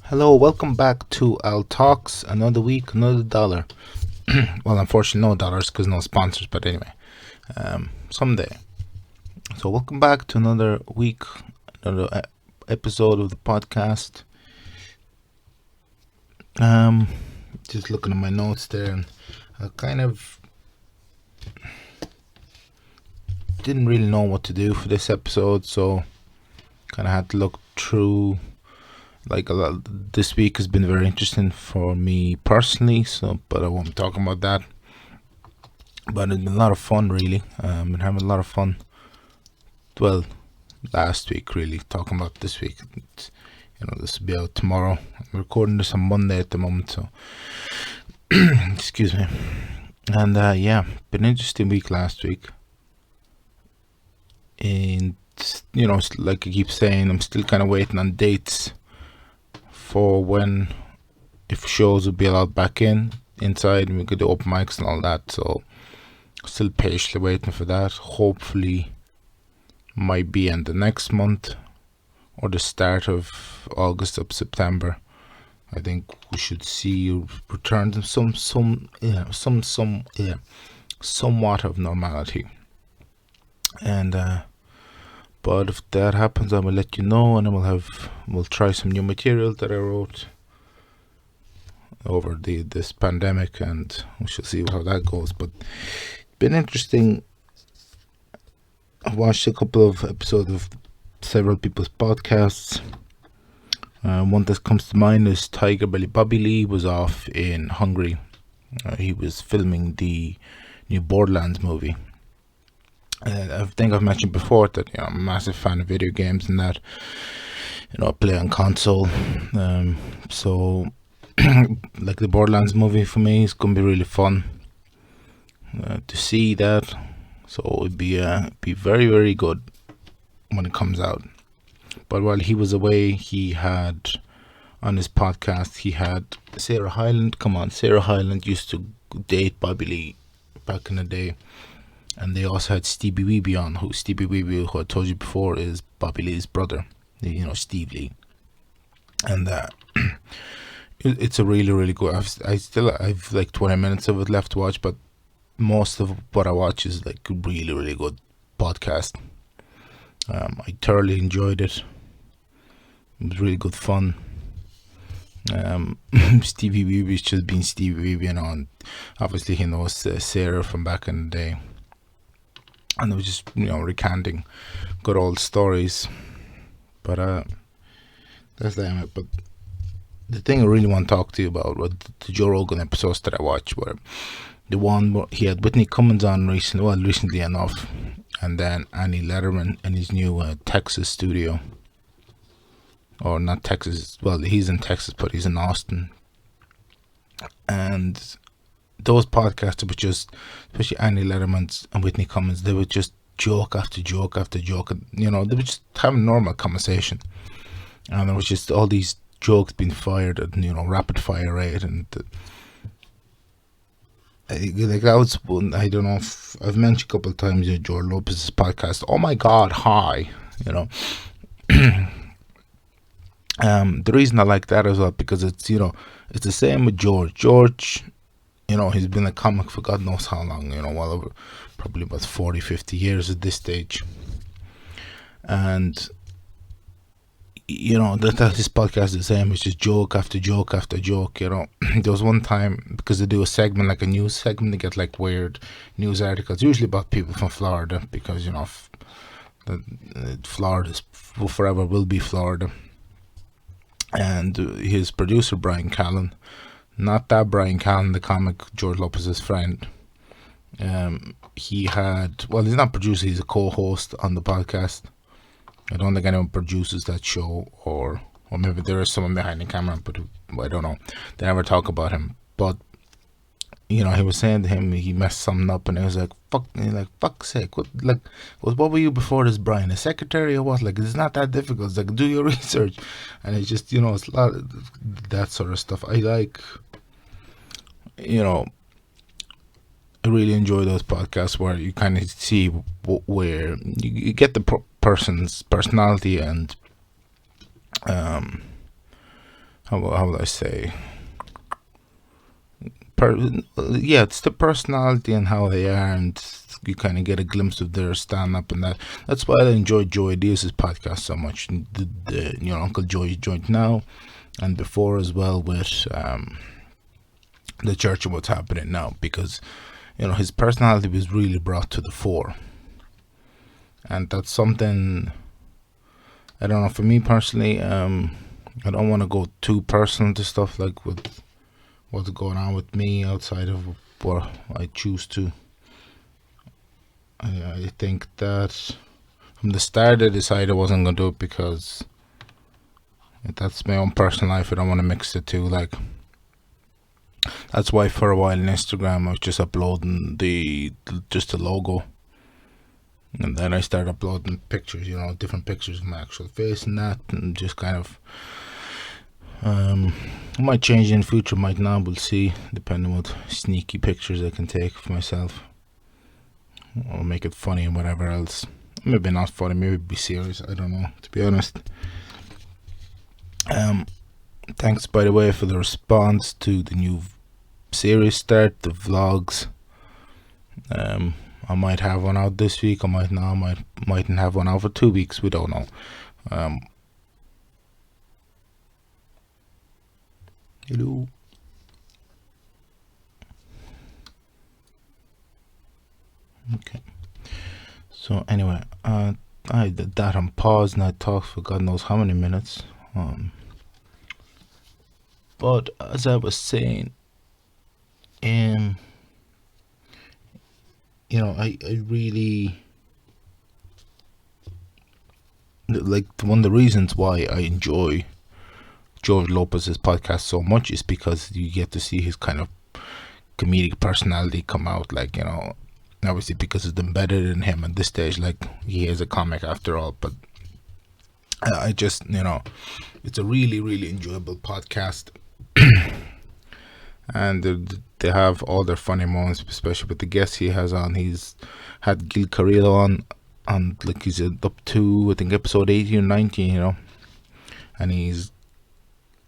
Hello, welcome back to Al Talks. Another week, another dollar. Well, unfortunately, no dollars because no sponsors, but anyway, someday. So, welcome back to another week, another episode of the podcast. Um, just looking at my notes there, and I kind of didn't really know what to do for this episode, so kind of had to look through. Like a lot, this week has been very interesting for me personally. So, but I won't be talking about that. But it's been a lot of fun, really. Been having a lot of fun. Well, last week, really talking about this week. This will be out tomorrow. I'm recording this on Monday at the moment, so excuse me. And yeah, been an interesting week last week. And like I keep saying, I'm still kind of waiting on dates for when, if shows will be allowed back inside, and we could do open mics and all that. So still patiently waiting for that. Hopefully might be in the next month or the start of August up September. I think we should see return to somewhat of normality. And but if that happens, I will let you know, and then we'll try some new material that I wrote over this pandemic, and we shall see how that goes. But it's been interesting. I've watched a couple of episodes of several people's podcasts. One that comes to mind is Tiger Belly. Bobby Lee was off in Hungary. He was filming the new Borderlands movie. I think I've mentioned before that I'm a massive fan of video games and that I play on console. So like the Borderlands movie for me is gonna be really fun to see that. So it'd be very, very good when it comes out. But while he was away, he had on his podcast he had Sarah Hyland. Come on, Sarah Hyland used to date Bobby Lee back in the day. And they also had Stevie Weeby on, who I told you before is Bobby Lee's brother, Steve Lee. And it's a really, really good. I've like 20 minutes of it left to watch, but most of what I watch is like really, really good podcast. I thoroughly enjoyed it. It was really good fun. Stevie Weeby's just been Stevie Weeby, and obviously he knows Sarah from back in the day. And they were just, recanting good old stories. But that's it. But the thing I really want to talk to you about was the Joe Rogan episodes that I watched, were the one where he had Whitney Cummings on recently enough, and then Annie Letterman in his new Texas studio. Or not Texas, well, he's in Texas, but he's in Austin. And those podcasts were just, especially Annie Letterman's and Whitney Cummings, they would just joke after joke after joke, and they were just having normal conversation, and there was just all these jokes being fired at rapid fire rate, and like that was one. I don't know if I've mentioned a couple of times George Lopez's podcast. Oh my God, hi, the reason I like that as well because it's it's the same with George. He's been a comic for God knows how long, well over probably about 40-50 years at this stage. And, that his podcast is the same. It's just joke after joke after joke, There was one time, because they do a segment, like a news segment, they get like weird news articles, usually about people from Florida, because, Florida forever will be Florida. And his producer, Brian Callen, not that Brian Callen, the comic, George Lopez's friend. He had, well, he's not producer, he's a co-host on the podcast. I don't think anyone produces that show, or maybe there is someone behind the camera, but I don't know. They never talk about him. But he was saying to him he messed something up, and he was like, fuck's sake, what were you before this, Brian? A secretary or what? Like, it's not that difficult. It's like, do your research. And it's just, it's a lot of that sort of stuff. I like, I really enjoy those podcasts where you kind of see where you get the person's personality and how would I say, it's the personality and how they are, and you kind of get a glimpse of their stand up, and that's why I enjoy Joey Diaz's podcast so much. Uncle Joey joined now, and before as well with the church and what's happening now, because his personality was really brought to the fore, and that's something I don't know. For me personally, I don't want to go too personal to stuff like with what's going on with me outside of what I choose to. I think that from the start I decided I wasn't going to do it because that's my own personal life. I don't want to mix the two. Like, that's why for a while on Instagram I was just uploading just the logo, and then I started uploading pictures, different pictures of my actual face and that, and just kind of I might change in the future, might not, we'll see, depending on what sneaky pictures I can take of myself, or make it funny and whatever else. Maybe not funny, maybe be serious, I don't know, to be honest. Thanks, by the way, for the response to the new series start, the vlogs. I might have one out this week, I might not, mightn't have one out for 2 weeks, we don't know. Hello. Okay. So anyway, I did that on pause and I talked for God knows how many minutes. But as I was saying, I really like, one of the reasons why I enjoy George Lopez's podcast so much is because you get to see his kind of comedic personality come out, like, obviously because it's embedded in him at this stage, like he is a comic after all, but I just, it's a really, really enjoyable podcast. And they have all their funny moments, especially with the guests he has on. He's had Gil Carrillo on, and like he's up to, I think, episode 18 or 19, and he's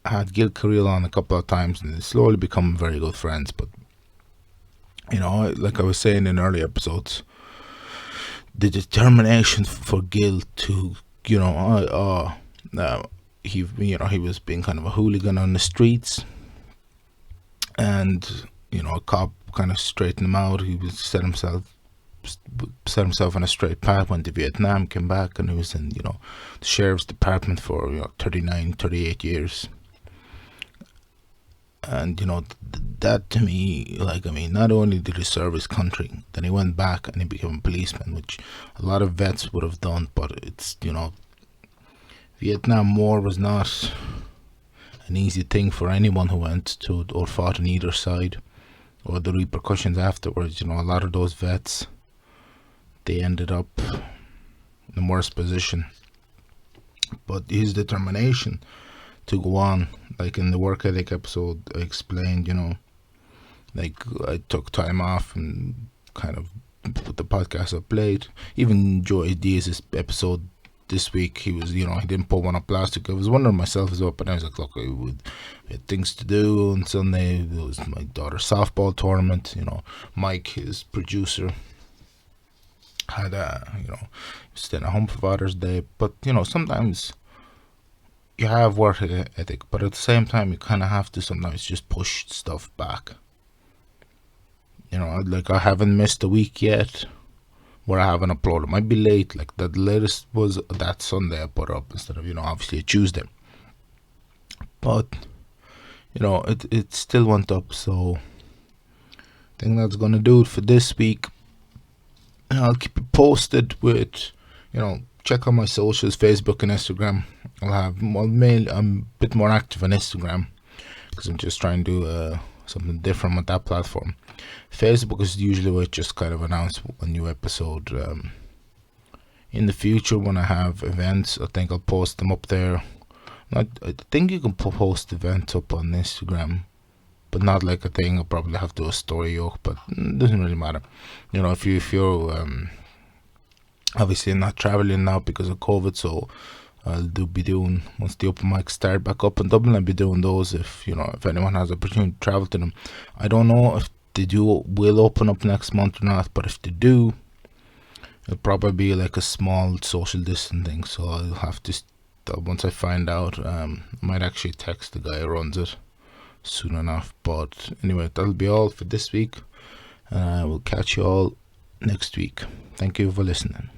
had Gil Carrillo on a couple of times, and they slowly become very good friends. But like I was saying in early episodes, the determination for Gil to, he was being kind of a hooligan on the streets, and a cop kind of straightened him out. He was set himself on a straight path, went to Vietnam, came back, and he was in the sheriff's department for 38 years. And that to me, like, I mean, not only did he serve his country, then he went back and he became a policeman, which a lot of vets would have done. But it's, Vietnam War was not an easy thing for anyone who went to or fought on either side, or the repercussions afterwards. A lot of those vets, they ended up in a worse position. But his determination to go on, like in the work ethic episode, I explained, like I took time off and kind of put the podcast up late. Even Joey Diaz's episode this week, he was, he didn't put one up last week. I was wondering myself as well, but I was like, look, we had things to do on Sunday. It was my daughter's softball tournament. Mike, his producer, had he was staying at home for Father's Day. But sometimes you have work ethic, but at the same time you kind of have to sometimes just push stuff back. Like I haven't missed a week yet where I haven't uploaded. It might be late, like the latest was that Sunday I put up instead of obviously a Tuesday, but it still went up. So I think that's gonna do it for this week. I'll keep you posted with check out my socials, Facebook and Instagram. I'm a bit more active on Instagram because I'm just trying to do something different with that platform. Facebook is usually where I just kind of announce a new episode. In the future, when I have events, I think I'll post them up there. I think you can post events up on Instagram, but not like a thing. I'll probably have to do a story, but it doesn't really matter. If you're obviously not traveling now because of COVID, so be doing once the open mics start back up in Dublin. I'll be doing those if anyone has opportunity to travel to them. I don't know if they will open up next month or not, but if they do, it'll probably be like a small social distance thing. So I'll have to once I find out. I might actually text the guy who runs it soon enough. But anyway, that'll be all for this week. We'll catch you all next week. Thank you for listening.